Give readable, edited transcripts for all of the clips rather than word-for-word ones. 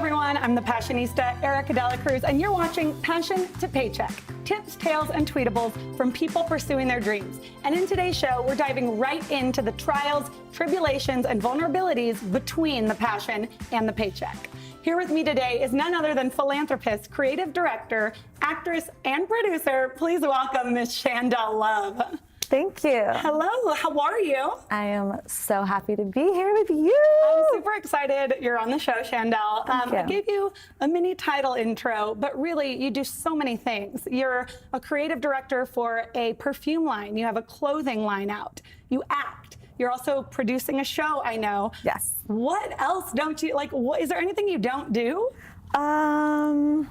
everyone, I'm the Passionista, Erica Dela Cruz, and you're watching Passion to Paycheck, tips, tales, and tweetables from people pursuing their dreams. And in today's show, we're diving right into the trials, tribulations, and vulnerabilities between the passion and the paycheck. Here with me today is none other than philanthropist, creative director, actress, and producer. Please welcome Miss Shandel Love. Thank you. Hello, how are you? I am so happy to be here with you. I'm super excited you're on the show, Shandel. I gave you a mini title intro, but really you do so many things. You're a creative director for a perfume line. You have a clothing line out. You act. You're also producing a show, I know. Yes. What else don't you, like, is there anything you don't do? No.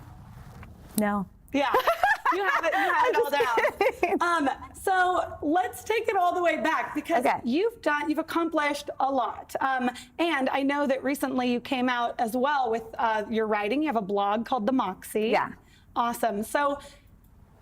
Yeah, you have it all down. So let's take it all the way back because you've accomplished a lot. And I know that recently you came out as well with your writing. You have a blog called The Moxie. Yeah. Awesome. So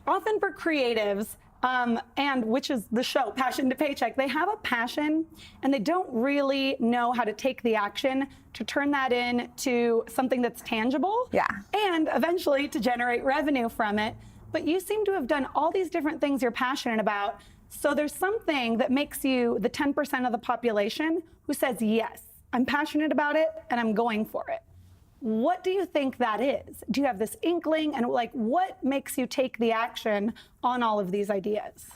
often for creatives, and which is the show, Passion to Paycheck, they have a passion and they don't really know how to take the action to turn that into something that's tangible. Yeah. And eventually to generate revenue from it. But you seem to have done all these different things you're passionate about. So there's something that makes you the 10% of the population who says, yes, I'm passionate about it and I'm going for it. What do you think that is? Do you have this inkling? And like, what makes you take the action on all of these ideas?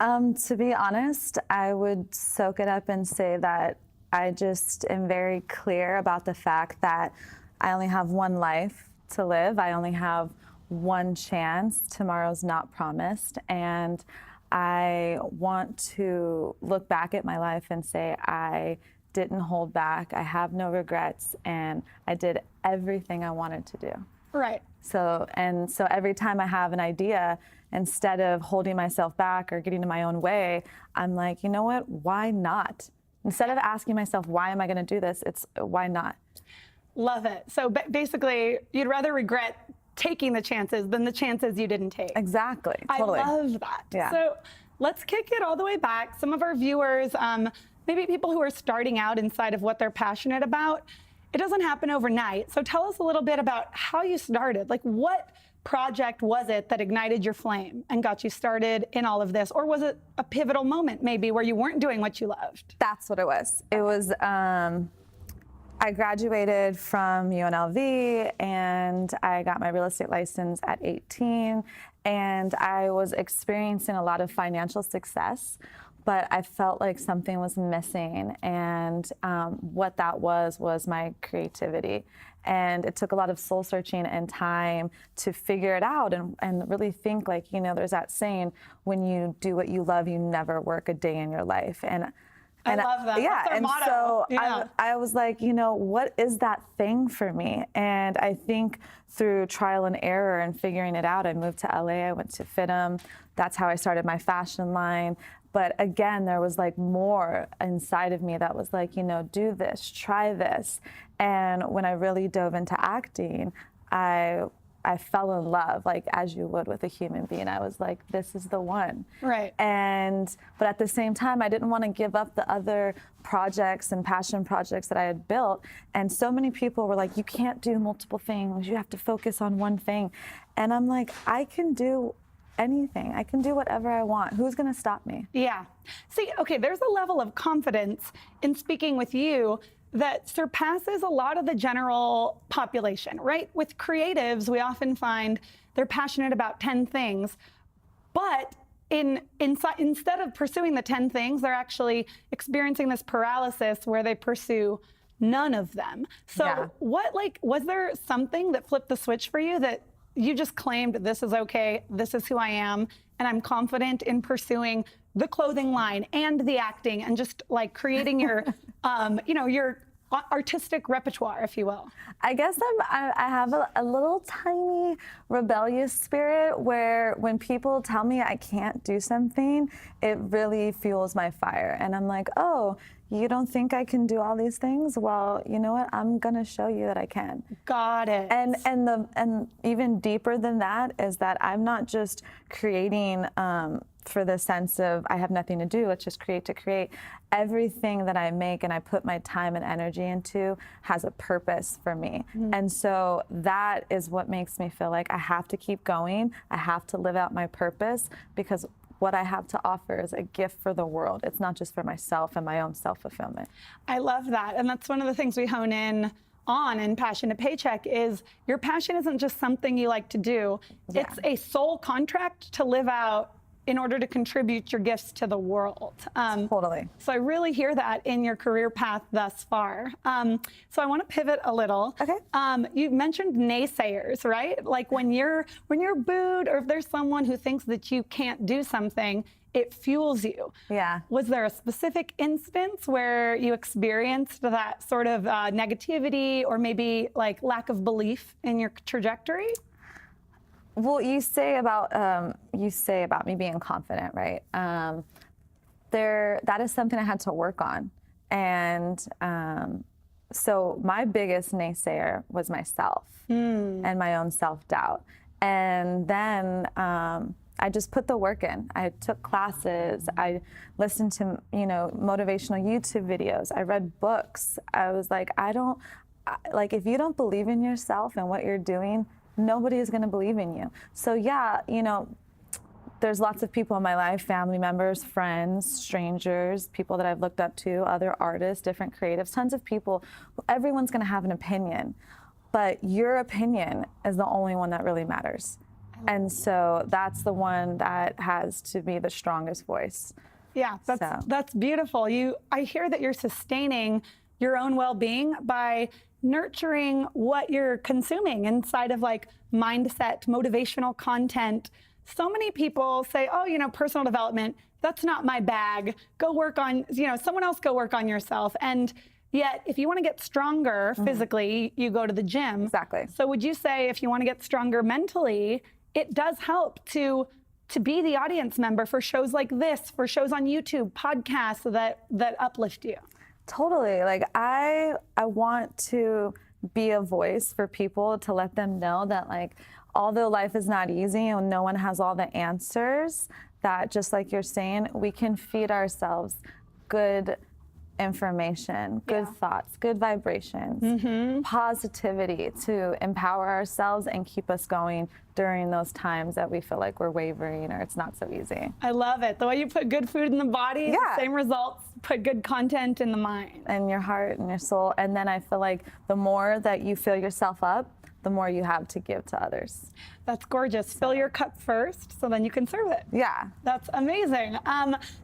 To be honest, I would soak it up and say that I just am very clear about the fact that I only have one life to live. I only have one chance. Tomorrow's not promised. And I want to look back at my life and say, I didn't hold back. I have no regrets, and I did everything I wanted to do. Right. So every time I have an idea, instead of holding myself back or getting in my own way, I'm like, you know what? Why not? Instead of asking myself, why am I going to do this? It's why not? Love it. So basically, you'd rather regret taking the chances than the chances you didn't take. Exactly. Totally. I love that. Yeah. So let's kick it all the way back. Some of our viewers, maybe people who are starting out inside of what they're passionate about, it doesn't happen overnight. So tell us a little bit about how you started. Like, what project was it that ignited your flame and got you started in all of this? Or was it a pivotal moment maybe where you weren't doing what you loved? That's what it was. It was, I graduated from UNLV and I got my real estate license at 18, and I was experiencing a lot of financial success, but I felt like something was missing, and what that was my creativity. And it took a lot of soul searching and time to figure it out and really think, like, you know, there's that saying, when you do what you love, you never work a day in your life. And I love that. Yeah, That's our and motto. so Yeah. I was like, you know, what is that thing for me? And I think through trial and error and figuring it out, I moved to LA, I went to FITM. That's how I started my fashion line. But again, there was like more inside of me that was like, you know, do this, try this. And when I really dove into acting, I fell in love, like as you would with a human being. I was like, this is the one. Right. But at the same time, I didn't want to give up the other projects and passion projects that I had built. And so many people were like, you can't do multiple things. You have to focus on one thing. And I'm like, I can do anything. I can do whatever I want. Who's going to stop me? Yeah. See, okay, there's a level of confidence in speaking with you that surpasses a lot of the general population, right? With creatives, we often find they're passionate about 10 things, but instead of pursuing the 10 things, they're actually experiencing this paralysis where they pursue none of them. So was there something that flipped the switch for you that you just claimed, this is okay, this is who I am, and I'm confident in pursuing the clothing line and the acting and just like creating your, your artistic repertoire, if you will? I guess I have a little tiny rebellious spirit where when people tell me I can't do something, it really fuels my fire. And I'm like, oh, you don't think I can do all these things? Well, you know what? I'm gonna show you that I can. Got it. And even deeper than that is that I'm not just creating for the sense of I have nothing to do, let's just create to create. Everything that I make and I put my time and energy into has a purpose for me. And so that is what makes me feel like I have to keep going. I have to live out my purpose, because what I have to offer is a gift for the world. It's not just for myself and my own self-fulfillment. I love that. And that's one of the things we hone in on in Passion to Paycheck is your passion isn't just something you like to do. Yeah. It's a soul contract to live out in order to contribute your gifts to the world. Totally. So I really hear that in your career path thus far. So I want to pivot a little. Okay. You mentioned naysayers, right? Like when you're booed, or if there's someone who thinks that you can't do something, it fuels you. Yeah. Was there a specific instance where you experienced that sort of negativity, or maybe like lack of belief in your trajectory? Well, you say about me being confident, right? That is something I had to work on, and so my biggest naysayer was myself and my own self-doubt. And then I just put the work in. I took classes. I listened to motivational YouTube videos. I read books. I was like, if you don't believe in yourself and what you're doing, nobody is going to believe in you. So yeah, there's lots of people in my life, family members, friends, strangers, people that I've looked up to, other artists, different creatives, tons of people. Everyone's going to have an opinion, but your opinion is the only one that really matters. And so that's the one that has to be the strongest voice. Yeah, that's beautiful. I hear that you're sustaining your own well-being by nurturing what you're consuming inside of like mindset, motivational content. So many people say, oh, personal development, that's not my bag. Go work on, someone else go work on yourself. And yet, if you want to get stronger physically, you go to the gym. Exactly. So would you say if you want to get stronger mentally, it does help to be the audience member for shows like this, for shows on YouTube, podcasts that uplift you? Totally. Like I want to be a voice for people, to let them know that like, although life is not easy and no one has all the answers, that just like you're saying, we can feed ourselves good information, good thoughts, good vibrations, positivity to empower ourselves and keep us going during those times that we feel like we're wavering or it's not so easy. I love it. The way you put good food in the body, the same results, put good content in the mind. And your heart and your soul. And then I feel like the more that you fill yourself up, the more you have to give to others. That's gorgeous. Fill your cup first, so then you can serve it. Yeah. That's amazing.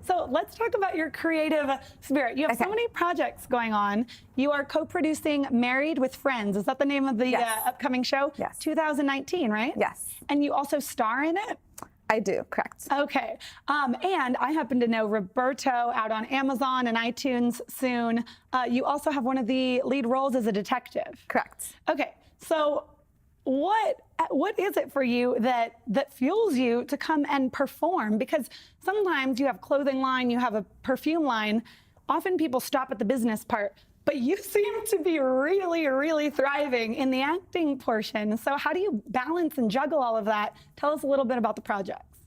So let's talk about your creative spirit. You have so many projects going on. You are co-producing Married with Friends. Is that the name of the upcoming show? Yes. 2019, right? Yes. And you also star in it? I do, correct. Okay. And I happen to know Roberto out on Amazon and iTunes soon. You also have one of the lead roles as a detective. Correct. Okay. So what is it for you that fuels you to come and perform? Because sometimes you have clothing line, you have a perfume line. Often people stop at the business part, but you seem to be really, really thriving in the acting portion. So how do you balance and juggle all of that? Tell us a little bit about the projects.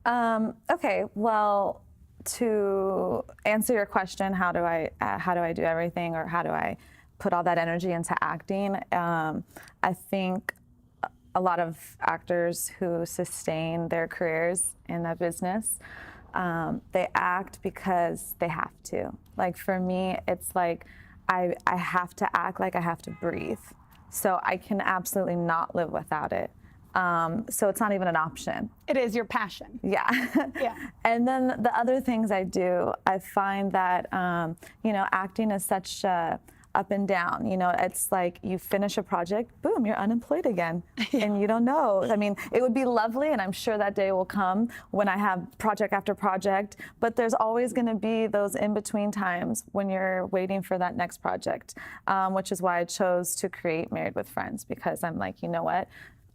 Okay, well, to answer your question, how do I do everything, or how do I put all that energy into acting? I think a lot of actors who sustain their careers in a business, they act because they have to. Like for me, it's like I have to act like I have to breathe. So I can absolutely not live without it. So it's not even an option. It is your passion. Yeah. Yeah. And then the other things I do, I find that, acting is such up and down. It's like you finish a project, boom, you're unemployed again. And you don't know. I mean, it would be lovely, and I'm sure that day will come when I have project after project, but there's always going to be those in-between times when you're waiting for that next project, which is why I chose to create Married with Friends, because I'm like, you know what?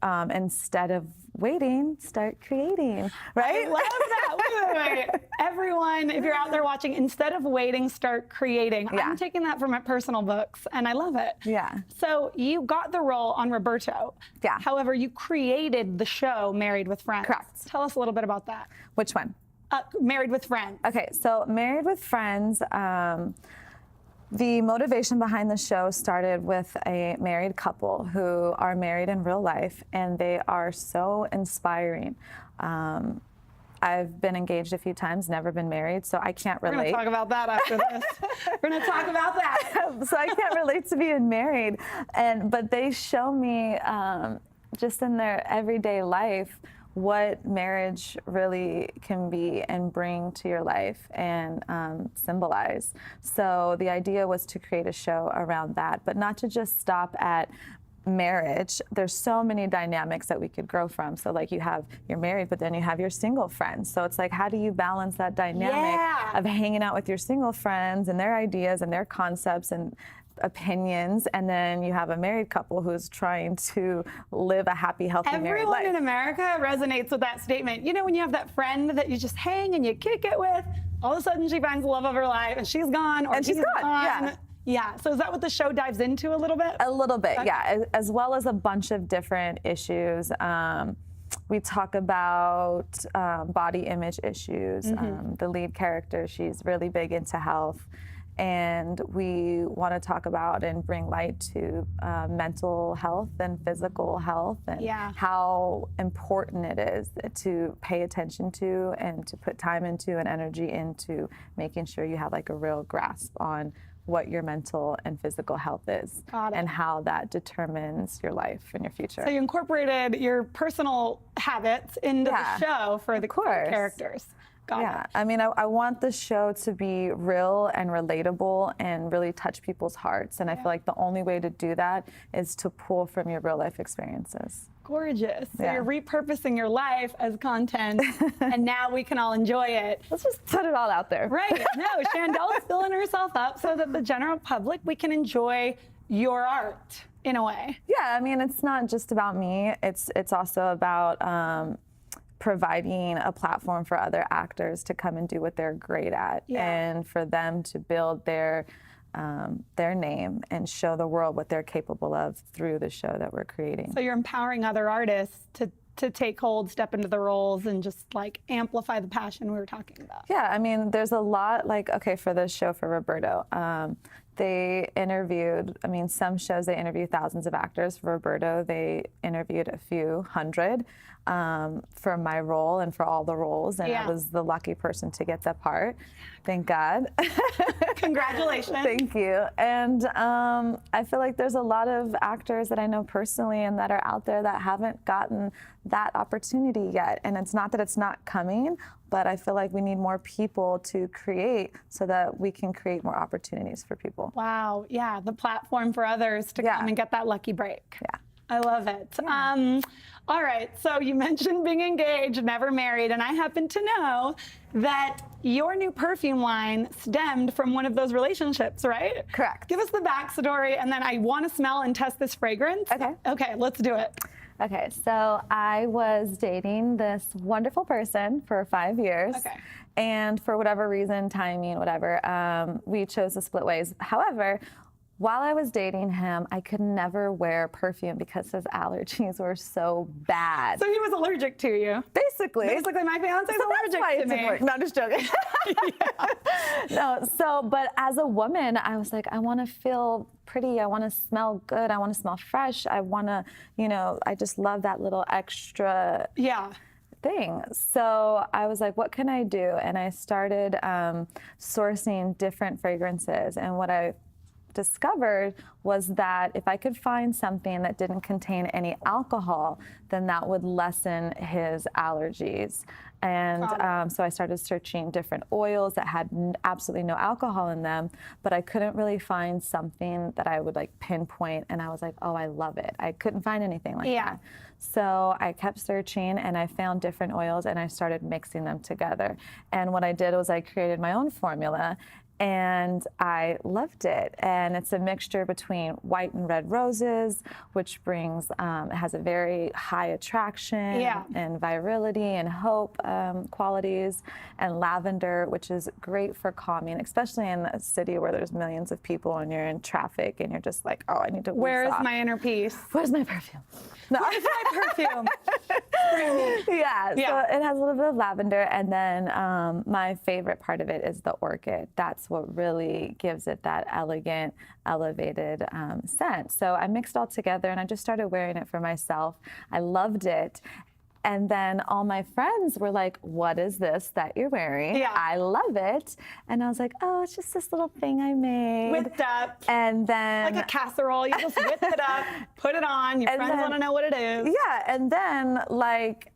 instead of waiting, start creating, right? I love that. Wait. Everyone, if you're out there watching, instead of waiting, start creating. Yeah. I'm taking that from my personal books, and I love it. Yeah. So you got the role on Roberto. Yeah. However, you created the show Married with Friends. Correct. Tell us a little bit about that. Which one? Married with Friends. Okay, so Married with Friends, the motivation behind the show started with a married couple who are married in real life, and they are so inspiring. I've been engaged a few times, never been married, so I can't relate. We're going to talk about that after this. We're going to talk about that. So I can't relate to being married, but they show me just in their everyday life what marriage really can be and bring to your life and symbolize. So the idea was to create a show around that, but not to just stop at marriage. There's so many dynamics that we could grow from. So like you're married, but then you have your single friends. So it's like, how do you balance that dynamic of hanging out with your single friends and their ideas and their concepts and opinions, and then you have a married couple who's trying to live a happy, healthy married life. Everyone in America resonates with that statement. You know, when you have that friend that you just hang and you kick it with, all of a sudden she finds the love of her life and she's gone, or she's gone. Yeah. Yeah. So is that what the show dives into a little bit? A little bit, yeah, as well as a bunch of different issues. We talk about body image issues. The lead character, she's really big into health. And we want to talk about and bring light to mental health and physical health and how important it is to pay attention to and to put time into and energy into making sure you have like a real grasp on what your mental and physical health is and how that determines your life and your future. So you incorporated your personal habits into the show for the characters. Yeah, I mean, I want the show to be real and relatable and really touch people's hearts. And I feel like the only way to do that is to pull from your real life experiences. Gorgeous. So you're repurposing your life as content, and now we can all enjoy it. Let's just put it all out there. Right. No, Shandel is filling herself up so that the general public, we can enjoy your art in a way. Yeah, I mean, it's not just about me. It's also about providing a platform for other actors to come and do what they're great at, and for them to build their name and show the world what they're capable of through the show that we're creating. So you're empowering other artists to take hold, step into the roles, and just like amplify the passion we were talking about. Yeah, I mean, there's a lot, like, okay, for the show for Roberto, they interviewed, I mean, some shows they interview thousands of actors. For Roberto, they interviewed a few hundred for my role and for all the roles, and I was the lucky person to get that part. Thank God. Congratulations. Thank you. And I feel like there's a lot of actors that I know personally and that are out there that haven't gotten that opportunity yet. And it's not that it's not coming, but I feel like we need more people to create so that we can create more opportunities for people. Wow. Yeah. The platform for others to come and get that lucky break. Yeah. I love it. Yeah. All right. So you mentioned being engaged, never married, and I happen to know that your new perfume line stemmed from one of those relationships, right? Correct. Give us the backstory, and then I want to smell and test this fragrance. Okay. Okay, let's do it. Okay, so I was dating this wonderful person for 5 years. Okay. And for whatever reason, timing, whatever, we chose to split ways. However, while I was dating him, I could never wear perfume because his allergies were so bad. So he was allergic to you? Basically. Basically, my fiance is allergic to me. No, I'm just joking. No, but as a woman, I was like, I want to feel pretty. I want to smell good. I want to smell fresh. I want to, I just love that little extra thing. So I was like, what can I do? And I started sourcing different fragrances. And what I discovered was that if I could find something that didn't contain any alcohol, then that would lessen his allergies. And so I started searching different oils that had absolutely no alcohol in them, but I couldn't really find something that I would like pinpoint, and I was like, oh, I love it. I couldn't find anything like that. So I kept searching, and I found different oils, and I started mixing them together. And what I did was I created my own formula. and I loved it. And it's a mixture between white and red roses, which brings, it has a very high attraction and virility and hope qualities, and lavender, which is great for calming, especially in a city where there's millions of people and you're in traffic and you're just like, oh, I need to Where's my inner peace? Where's my perfume? No. Where's my perfume? Yeah, so it has a little bit of lavender, and then my favorite part of it is the orchid. That's what really gives it that elegant, elevated scent. So I mixed it all together and I just started wearing it for myself. I loved it. And then all my friends were like, what is this that you're wearing? Yeah. I love it. And I was like, oh, it's just this little thing I made. Whipped up. And then... Like a casserole. You just whip it up, put it on. Your friends want to know what it is. Yeah. And then, like,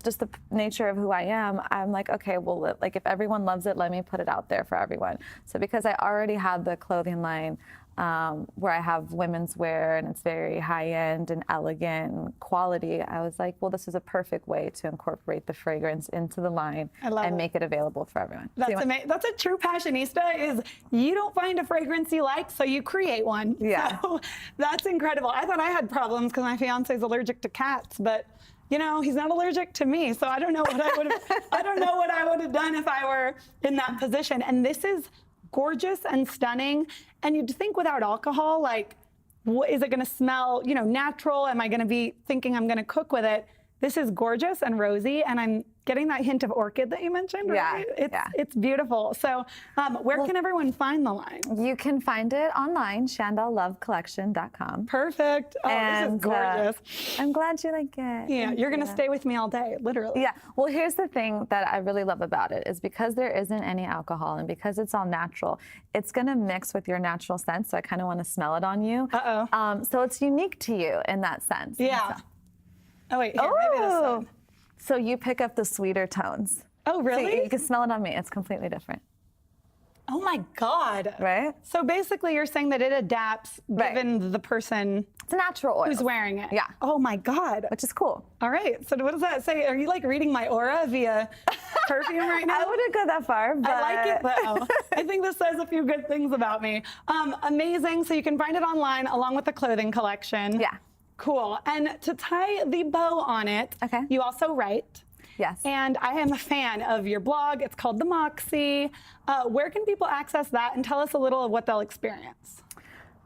just the nature of who I am, I'm like, okay, well, like if everyone loves it, let me put it out there for everyone. So because I already had the clothing line where I have women's wear and it's very high-end and elegant and quality, I was like, well, this is a perfect way to incorporate the fragrance into the line and make it available for everyone. That's amazing. That's a true fashionista, is you don't find a fragrance you like, so you create one. Yeah. So that's incredible. I thought I had problems because my fiance is allergic to cats, but you know, he's not allergic to me, so I don't know what I would have. I don't know what I would have done if I were in that position. And this is gorgeous and stunning. And you'd think without alcohol, like, what, is it going to smell, you know, natural? Am I going to be thinking I'm going to cook with it? This is gorgeous and rosy, and I'm getting that hint of orchid that you mentioned, right? It's beautiful. So where can everyone find the line? You can find it online, shandellovecollection.com. Perfect. Oh, And, this is gorgeous. I'm glad you like it. Yeah, Thank you're going you. to stay with me all day, literally. Yeah. Well, here's the thing that I really love about it is because there isn't any alcohol and because it's all natural, it's going to mix with your natural scent. So I kind of want to smell it on you. Uh-oh. So it's unique to you in that sense. Yeah. Oh, wait. Here, maybe this one. So you pick up the sweeter tones. Oh, really? So you can smell it on me. It's completely different. Oh, my God. Right? So basically, you're saying that it adapts given the person It's a natural oil. who's wearing it. Yeah. Oh, my God. Which is cool. All right. So what does that say? Are you like reading my aura via perfume right now? I wouldn't go that far, but... I like it, though. I think this says a few good things about me. Amazing. So you can find it online along with the clothing collection. Yeah. Cool. And to tie the bow on it, you also write. Yes. And I am a fan of your blog. It's called The Moxie. Where can people access that, and tell us a little of what they'll experience?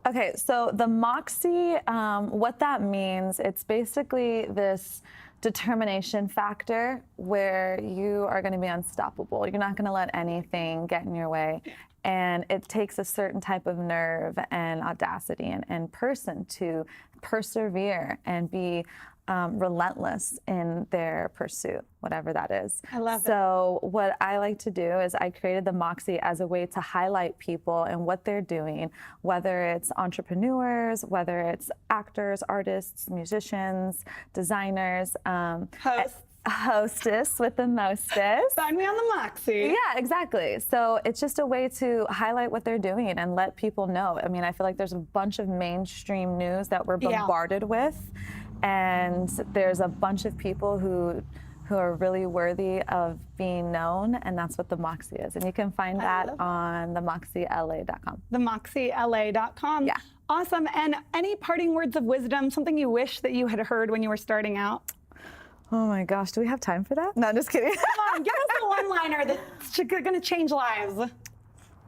Okay, so the Moxie, what that means, it's basically this determination factor where you are going to be unstoppable. You're not going to let anything get in your way. And it takes a certain type of nerve and audacity and person to persevere and be relentless in their pursuit, whatever that is. I love it. So what I like to do is I created the Moxie as a way to highlight people and what they're doing, whether it's entrepreneurs, whether it's actors, artists, musicians, designers, hostess with the mostest. Find me on the Moxie. Yeah, exactly. So it's just a way to highlight what they're doing and let people know. I mean, I feel like there's a bunch of mainstream news that we're bombarded with, and there's a bunch of people who are really worthy of being known, and that's what the Moxie is. And you can find that on themoxiela.com. Themoxiela.com. Yeah. Awesome. And any parting words of wisdom, something you wish that you had heard when you were starting out? Oh my gosh, do we have time for that? No, I'm just kidding. Come on, give us a one-liner that's going to change lives. Well,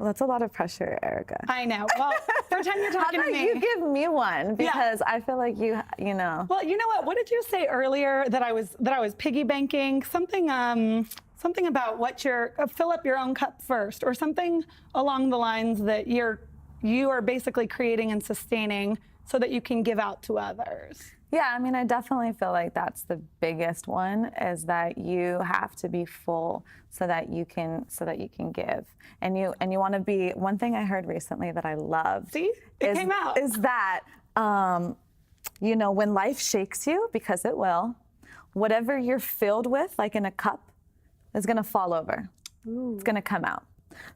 that's a lot of pressure, Erica. I know. Well, pretend you're talking to me. You give me one, because I feel like you know. Well, you know what? What did you say earlier that I was piggy banking? Something about what fill up your own cup first, or something along the lines that you are basically creating and sustaining so that you can give out to others. Yeah, I mean, I definitely feel like that's the biggest one, is that you have to be full so that you can give. And you want to be, one thing I heard recently that I loved. See? It came out. Is that, you know, when life shakes you, because it will, whatever you're filled with, like in a cup, is going to fall over. Ooh. It's going to come out.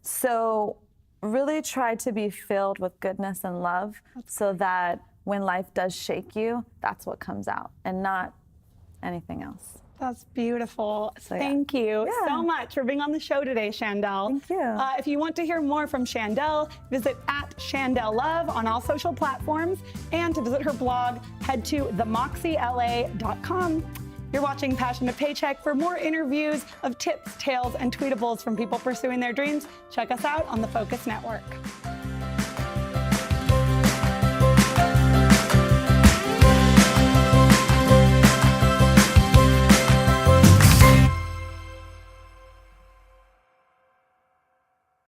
So really try to be filled with goodness and love, so that when life does shake you, that's what comes out and not anything else. That's beautiful. So, yeah. Thank you Yeah. so much for being on the show today, Shandel. Thank you. If you want to hear more from Shandel, visit @Shandel Love on all social platforms. And to visit her blog, head to themoxyla.com. You're watching Passion to Paycheck. For more interviews of tips, tales, and tweetables from people pursuing their dreams, check us out on the Focus Network.